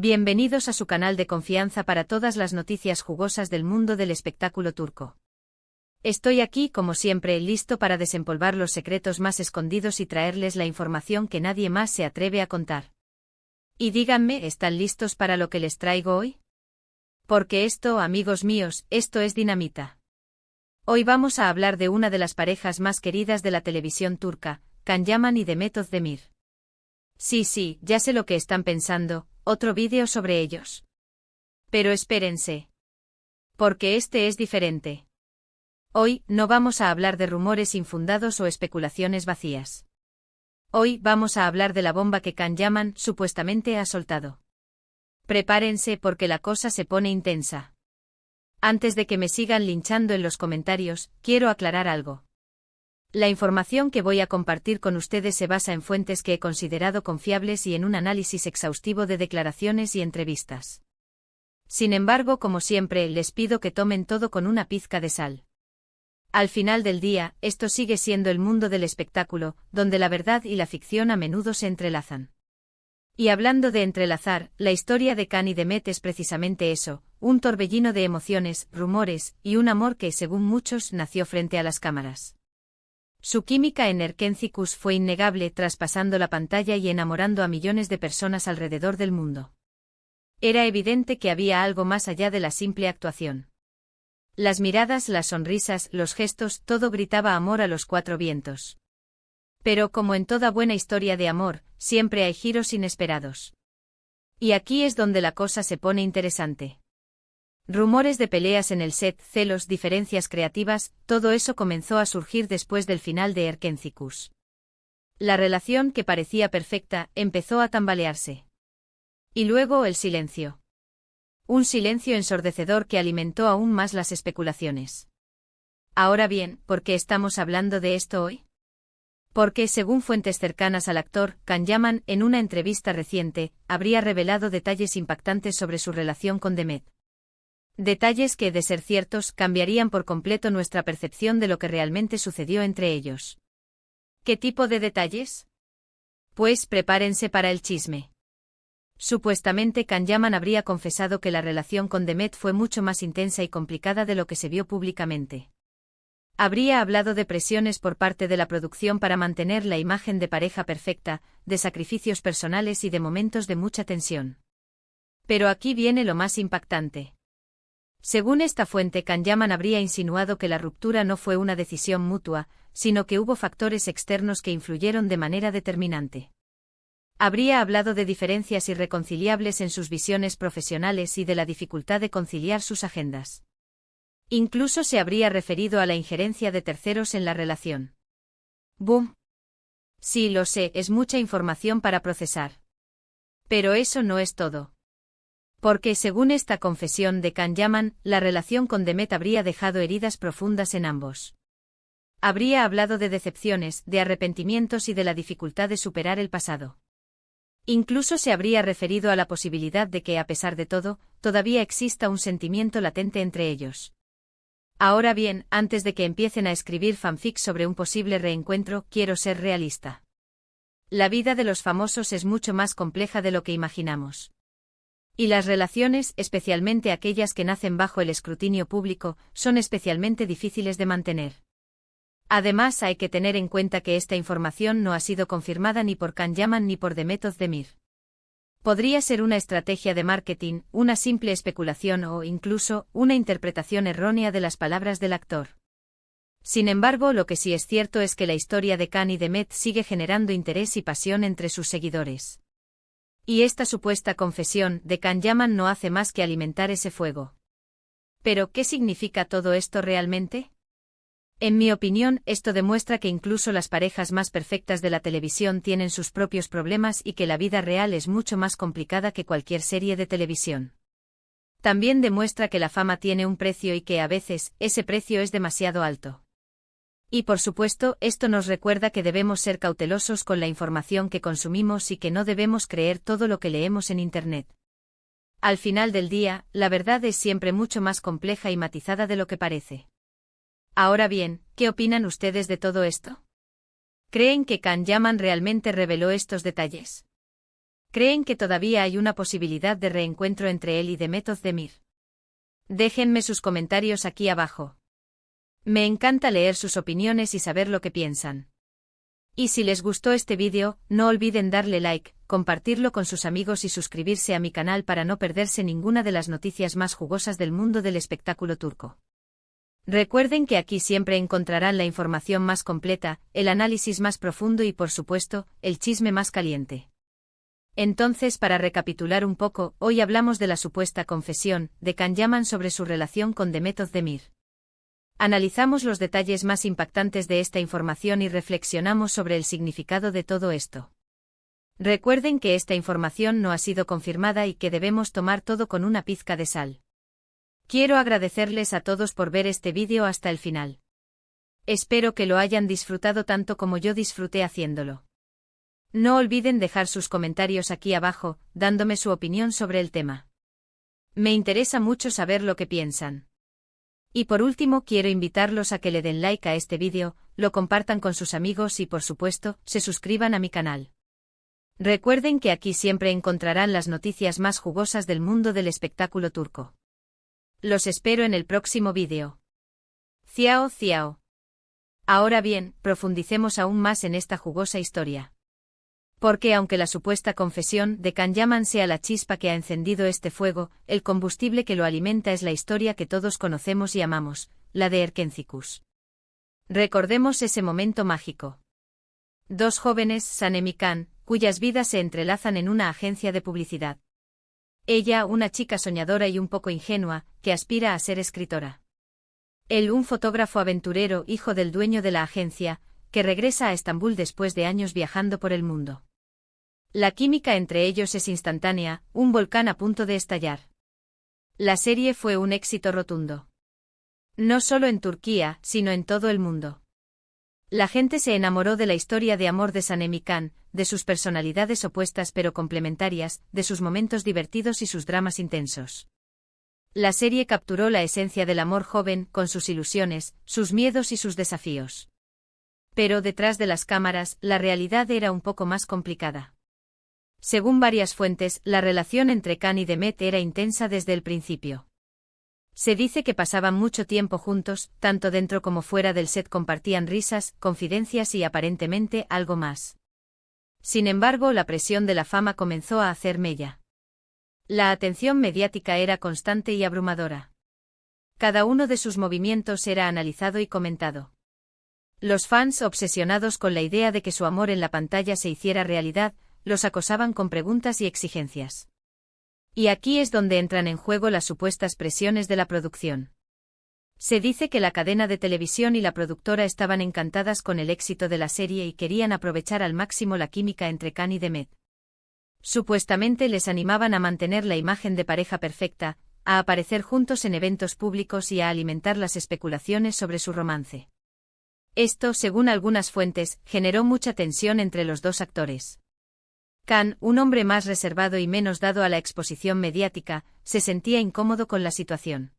Bienvenidos a su canal de confianza para todas las noticias jugosas del mundo del espectáculo turco. Estoy aquí, como siempre, listo para desempolvar los secretos más escondidos y traerles la información que nadie más se atreve a contar. Y díganme, ¿están listos para lo que les traigo hoy? Porque esto, amigos míos, esto es dinamita. Hoy vamos a hablar de una de las parejas más queridas de la televisión turca, Can Yaman y Demet Özdemir. Sí, ya sé lo que están pensando, otro vídeo sobre ellos. Pero espérense. Porque este es diferente. Hoy no vamos a hablar de rumores infundados o especulaciones vacías. Hoy vamos a hablar de la bomba que Can Yaman supuestamente ha soltado. Prepárense porque la cosa se pone intensa. Antes de que me sigan linchando en los comentarios, quiero aclarar algo. La información que voy a compartir con ustedes se basa en fuentes que he considerado confiables y en un análisis exhaustivo de declaraciones y entrevistas. Sin embargo, como siempre, les pido que tomen todo con una pizca de sal. Al final del día, esto sigue siendo el mundo del espectáculo, donde la verdad y la ficción a menudo se entrelazan. Y hablando de entrelazar, la historia de Can y Demet es precisamente eso, un torbellino de emociones, rumores, y un amor que, según muchos, nació frente a las cámaras. Su química en Erkenci fue innegable, traspasando la pantalla y enamorando a millones de personas alrededor del mundo. Era evidente que había algo más allá de la simple actuación. Las miradas, las sonrisas, los gestos, todo gritaba amor a los cuatro vientos. Pero como en toda buena historia de amor, siempre hay giros inesperados. Y aquí es donde la cosa se pone interesante. Rumores de peleas en el set, celos, diferencias creativas, todo eso comenzó a surgir después del final de Erkenci. La relación, que parecía perfecta, empezó a tambalearse. Y luego el silencio. Un silencio ensordecedor que alimentó aún más las especulaciones. Ahora bien, ¿por qué estamos hablando de esto hoy? Porque, según fuentes cercanas al actor, Can Yaman, en una entrevista reciente, habría revelado detalles impactantes sobre su relación con Demet. Detalles que, de ser ciertos, cambiarían por completo nuestra percepción de lo que realmente sucedió entre ellos. ¿Qué tipo de detalles? Pues prepárense para el chisme. Supuestamente Can Yaman habría confesado que la relación con Demet fue mucho más intensa y complicada de lo que se vio públicamente. Habría hablado de presiones por parte de la producción para mantener la imagen de pareja perfecta, de sacrificios personales y de momentos de mucha tensión. Pero aquí viene lo más impactante. Según esta fuente, Can Yaman habría insinuado que la ruptura no fue una decisión mutua, sino que hubo factores externos que influyeron de manera determinante. Habría hablado de diferencias irreconciliables en sus visiones profesionales y de la dificultad de conciliar sus agendas. Incluso se habría referido a la injerencia de terceros en la relación. ¡Bum! Sí, lo sé, es mucha información para procesar. Pero eso no es todo. Porque, según esta confesión de Can Yaman, la relación con Demet habría dejado heridas profundas en ambos. Habría hablado de decepciones, de arrepentimientos y de la dificultad de superar el pasado. Incluso se habría referido a la posibilidad de que, a pesar de todo, todavía exista un sentimiento latente entre ellos. Ahora bien, antes de que empiecen a escribir fanfic sobre un posible reencuentro, quiero ser realista. La vida de los famosos es mucho más compleja de lo que imaginamos. Y las relaciones, especialmente aquellas que nacen bajo el escrutinio público, son especialmente difíciles de mantener. Además, hay que tener en cuenta que esta información no ha sido confirmada ni por Can Yaman ni por Demet Özdemir. Podría ser una estrategia de marketing, una simple especulación o, incluso, una interpretación errónea de las palabras del actor. Sin embargo, lo que sí es cierto es que la historia de Can y Demet sigue generando interés y pasión entre sus seguidores. Y esta supuesta confesión de Can Yaman no hace más que alimentar ese fuego. ¿Pero qué significa todo esto realmente? En mi opinión, esto demuestra que incluso las parejas más perfectas de la televisión tienen sus propios problemas y que la vida real es mucho más complicada que cualquier serie de televisión. También demuestra que la fama tiene un precio y que a veces, ese precio es demasiado alto. Y por supuesto, esto nos recuerda que debemos ser cautelosos con la información que consumimos y que no debemos creer todo lo que leemos en Internet. Al final del día, la verdad es siempre mucho más compleja y matizada de lo que parece. Ahora bien, ¿qué opinan ustedes de todo esto? ¿Creen que Can Yaman realmente reveló estos detalles? ¿Creen que todavía hay una posibilidad de reencuentro entre él y Demet Özdemir? Déjenme sus comentarios aquí abajo. Me encanta leer sus opiniones y saber lo que piensan. Y si les gustó este vídeo, no olviden darle like, compartirlo con sus amigos y suscribirse a mi canal para no perderse ninguna de las noticias más jugosas del mundo del espectáculo turco. Recuerden que aquí siempre encontrarán la información más completa, el análisis más profundo y por supuesto, el chisme más caliente. Entonces, para recapitular un poco, hoy hablamos de la supuesta confesión de Can Yaman sobre su relación con Demet Özdemir. Analizamos los detalles más impactantes de esta información y reflexionamos sobre el significado de todo esto. Recuerden que esta información no ha sido confirmada y que debemos tomar todo con una pizca de sal. Quiero agradecerles a todos por ver este vídeo hasta el final. Espero que lo hayan disfrutado tanto como yo disfruté haciéndolo. No olviden dejar sus comentarios aquí abajo, dándome su opinión sobre el tema. Me interesa mucho saber lo que piensan. Y por último quiero invitarlos a que le den like a este vídeo, lo compartan con sus amigos y por supuesto, se suscriban a mi canal. Recuerden que aquí siempre encontrarán las noticias más jugosas del mundo del espectáculo turco. Los espero en el próximo vídeo. Ciao ciao. Ahora bien, profundicemos aún más en esta jugosa historia. Porque aunque la supuesta confesión de Can Yaman sea la chispa que ha encendido este fuego, el combustible que lo alimenta es la historia que todos conocemos y amamos, la de Erkencikus. Recordemos ese momento mágico. Dos jóvenes, Sanem y Can, cuyas vidas se entrelazan en una agencia de publicidad. Ella, una chica soñadora y un poco ingenua, que aspira a ser escritora. Él, un fotógrafo aventurero, hijo del dueño de la agencia, que regresa a Estambul después de años viajando por el mundo. La química entre ellos es instantánea, un volcán a punto de estallar. La serie fue un éxito rotundo. No solo en Turquía, sino en todo el mundo. La gente se enamoró de la historia de amor de Sanem y Can, de sus personalidades opuestas pero complementarias, de sus momentos divertidos y sus dramas intensos. La serie capturó la esencia del amor joven, con sus ilusiones, sus miedos y sus desafíos. Pero detrás de las cámaras, la realidad era un poco más complicada. Según varias fuentes, la relación entre Can y Demet era intensa desde el principio. Se dice que pasaban mucho tiempo juntos, tanto dentro como fuera del set compartían risas, confidencias y aparentemente algo más. Sin embargo, la presión de la fama comenzó a hacer mella. La atención mediática era constante y abrumadora. Cada uno de sus movimientos era analizado y comentado. Los fans, obsesionados con la idea de que su amor en la pantalla se hiciera realidad, los acosaban con preguntas y exigencias. Y aquí es donde entran en juego las supuestas presiones de la producción. Se dice que la cadena de televisión y la productora estaban encantadas con el éxito de la serie y querían aprovechar al máximo la química entre Can y Demet. Supuestamente les animaban a mantener la imagen de pareja perfecta, a aparecer juntos en eventos públicos y a alimentar las especulaciones sobre su romance. Esto, según algunas fuentes, generó mucha tensión entre los dos actores. Can, un hombre más reservado y menos dado a la exposición mediática, se sentía incómodo con la situación.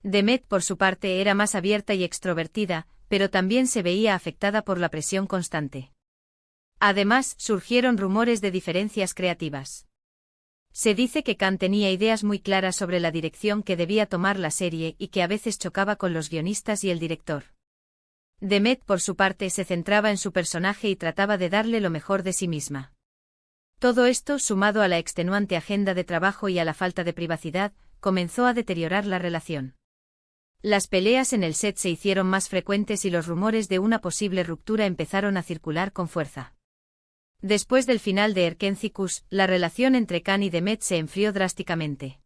Demet, por su parte, era más abierta y extrovertida, pero también se veía afectada por la presión constante. Además, surgieron rumores de diferencias creativas. Se dice que Can tenía ideas muy claras sobre la dirección que debía tomar la serie y que a veces chocaba con los guionistas y el director. Demet, por su parte, se centraba en su personaje y trataba de darle lo mejor de sí misma. Todo esto, sumado a la extenuante agenda de trabajo y a la falta de privacidad, comenzó a deteriorar la relación. Las peleas en el set se hicieron más frecuentes y los rumores de una posible ruptura empezaron a circular con fuerza. Después del final de Erkencikus, la relación entre Can y Demet se enfrió drásticamente.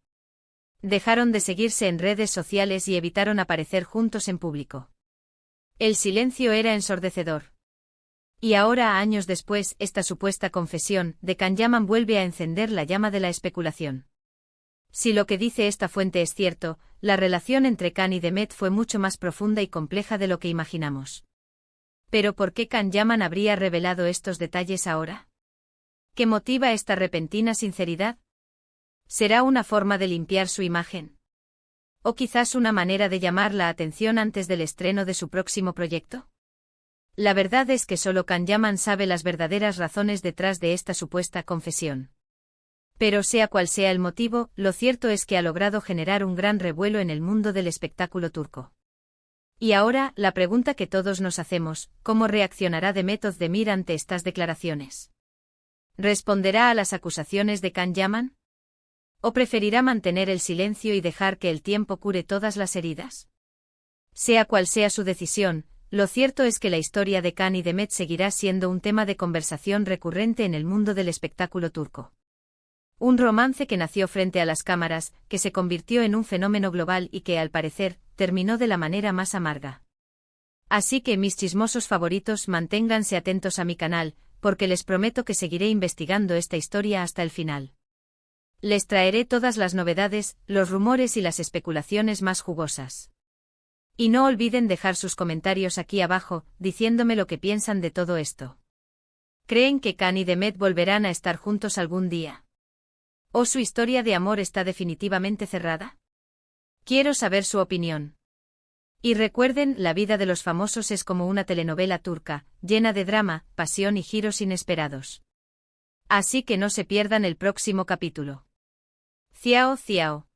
Dejaron de seguirse en redes sociales y evitaron aparecer juntos en público. El silencio era ensordecedor. Y ahora, años después, esta supuesta confesión de Can Yaman vuelve a encender la llama de la especulación. Si lo que dice esta fuente es cierto, la relación entre Can y Demet fue mucho más profunda y compleja de lo que imaginamos. ¿Pero por qué Can Yaman habría revelado estos detalles ahora? ¿Qué motiva esta repentina sinceridad? ¿Será una forma de limpiar su imagen? ¿O quizás una manera de llamar la atención antes del estreno de su próximo proyecto? La verdad es que solo Can Yaman sabe las verdaderas razones detrás de esta supuesta confesión. Pero sea cual sea el motivo, lo cierto es que ha logrado generar un gran revuelo en el mundo del espectáculo turco. Y ahora, la pregunta que todos nos hacemos, ¿cómo reaccionará Demet Özdemir ante estas declaraciones? ¿Responderá a las acusaciones de Can Yaman? ¿O preferirá mantener el silencio y dejar que el tiempo cure todas las heridas? Sea cual sea su decisión, lo cierto es que la historia de Can y Demet seguirá siendo un tema de conversación recurrente en el mundo del espectáculo turco. Un romance que nació frente a las cámaras, que se convirtió en un fenómeno global y que, al parecer, terminó de la manera más amarga. Así que, mis chismosos favoritos, manténganse atentos a mi canal, porque les prometo que seguiré investigando esta historia hasta el final. Les traeré todas las novedades, los rumores y las especulaciones más jugosas. Y no olviden dejar sus comentarios aquí abajo, diciéndome lo que piensan de todo esto. ¿Creen que Can y Demet volverán a estar juntos algún día? ¿O su historia de amor está definitivamente cerrada? Quiero saber su opinión. Y recuerden, la vida de los famosos es como una telenovela turca, llena de drama, pasión y giros inesperados. Así que no se pierdan el próximo capítulo. Ciao, ciao.